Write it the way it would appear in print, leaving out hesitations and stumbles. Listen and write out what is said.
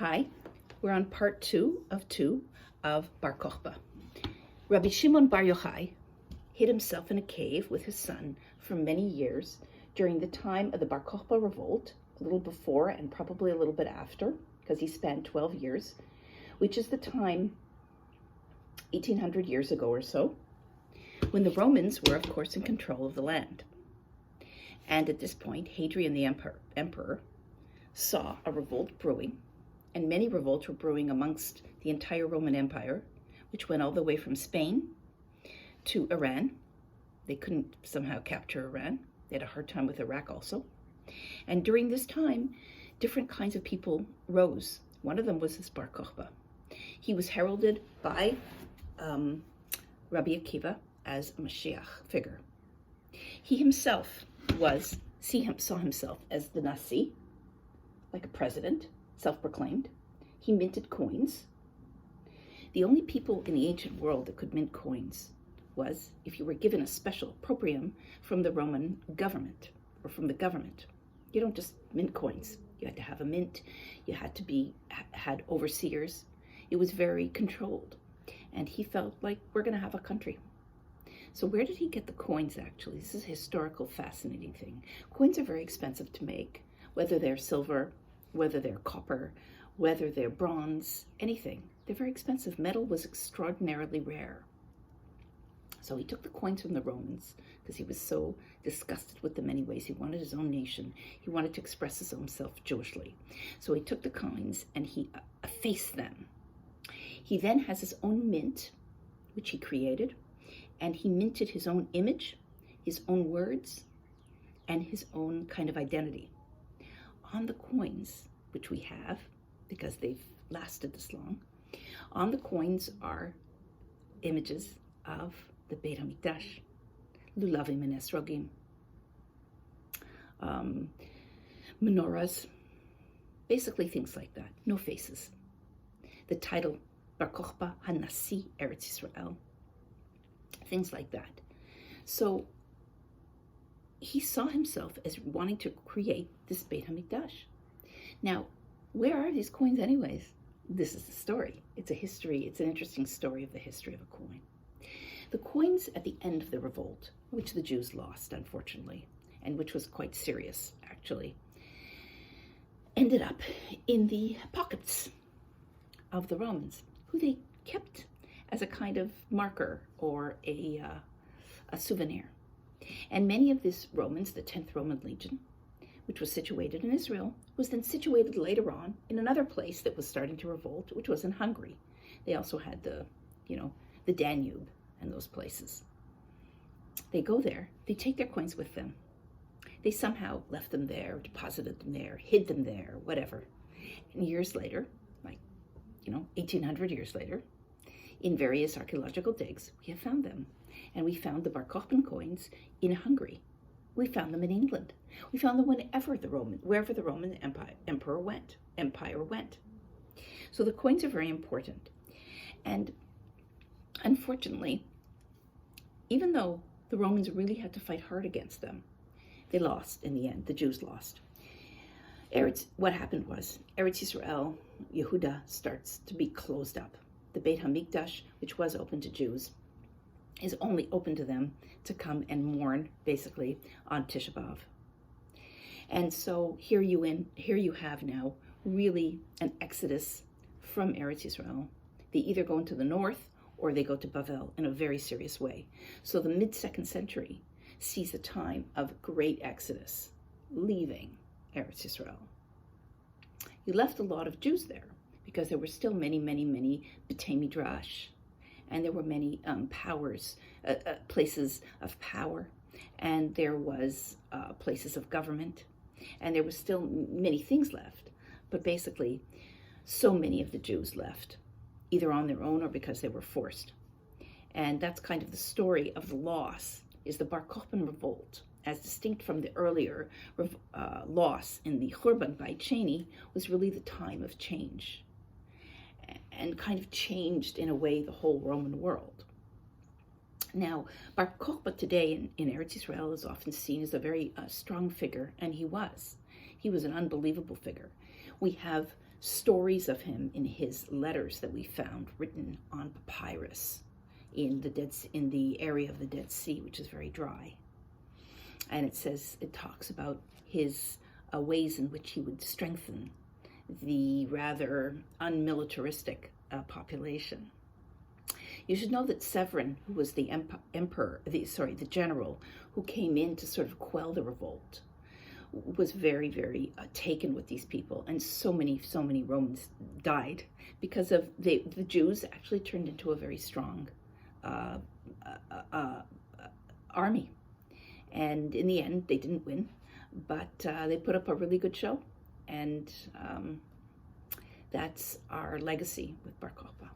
Hi, we're on part two of Bar Kochba. Rabbi Shimon Bar Yochai hid himself in a cave with his son for many years during the time of the Bar Kochba revolt, a little before and probably a little bit after, because he spent 12 years, which is the time 1800 years ago or so, when the Romans were, of course, in control of the land. And at this point, Hadrian the emperor saw a revolt brewing, and many revolts were brewing amongst the entire Roman Empire, which went all the way from Spain to Iran. They couldn't somehow capture Iran. They had a hard time with Iraq also. And during this time, different kinds of people rose. One of them was this Bar Kochba. He was heralded by Rabbi Akiva as a Mashiach figure. He himself saw himself as the Nasi, like a president, self-proclaimed. He minted coins. The only people in the ancient world that could mint coins was if you were given a special proprium from the Roman government or from the government. You don't just mint coins. You had to have a mint. You had overseers. It was very controlled. And he felt like, we're going to have a country. So where did he get the coins, actually? This is a historical, fascinating thing. Coins are very expensive to make, whether they're silver, whether they're copper, whether they're bronze, anything. They're very expensive. Metal was extraordinarily rare. So he took the coins from the Romans because he was so disgusted with them anyways. He wanted his own nation. He wanted to express his own self Jewishly. So he took the coins and he effaced them. He then has his own mint, which he created, and he minted his own image, his own words, and his own kind of identity. On the coins, which we have, because they've lasted this long, on the coins are images of the Beit HaMikdash, lulavim and esrogim, menorahs, basically things like that, no faces. The title, Bar Kochba HaNasi Eretz Yisrael, things like that. So he saw himself as wanting to create this Beit HaMikdash. Now, where are these coins anyways? This is the story. It's a history. It's an interesting story of the history of a coin. The coins at the end of the revolt, which the Jews lost, unfortunately, and which was quite serious, actually, ended up in the pockets of the Romans, who they kept as a kind of marker or a souvenir. And many of these Romans, the 10th Roman Legion, which was situated in Israel, was then situated later on in another place that was starting to revolt, which was in Hungary. They also had the Danube and those places. They go there, they take their coins with them. They somehow left them there, deposited them there, hid them there, whatever. And years later, 1800 years later, in various archaeological digs, we have found them. And we found the Bar Kochba coins in Hungary. We found them in England. We found them wherever the Roman Empire went. So the coins are very important. And unfortunately, even though the Romans really had to fight hard against them, they lost in the end. The Jews lost. What happened was, Eretz Yisrael, Yehuda, starts to be closed up. The Beit HaMikdash, which was open to Jews, is only open to them to come and mourn, basically, on Tisha B'Av. And so here you have now really an exodus from Eretz Yisrael. They either go into the north or they go to Bavel in a very serious way. So the mid-2nd century sees a time of great exodus, leaving Eretz Yisrael. You left a lot of Jews there because there were still many, many, many B'tei Midrash, and there were many places of power, and there was places of government, and there was still many things left. But basically, so many of the Jews left, either on their own or because they were forced. And that's kind of the story of the loss, is the Bar Kochba revolt, as distinct from the earlier loss in the Churban by Sheni, was really the time of change, and kind of changed, in a way, the whole Roman world. Now, Bar Kochba today in Eretz Yisrael is often seen as a very strong figure, and he was. He was an unbelievable figure. We have stories of him in his letters that we found written on papyrus in the area of the Dead Sea, which is very dry. And it talks about his ways in which he would strengthen the rather unmilitaristic population. You should know that Severin, who was the the general who came in to sort of quell the revolt, was very, very taken with these people, and so many Romans died because of the Jews actually turned into a very strong army, and in the end they didn't win, but they put up a really good show, and that's our legacy with Bar Kochba.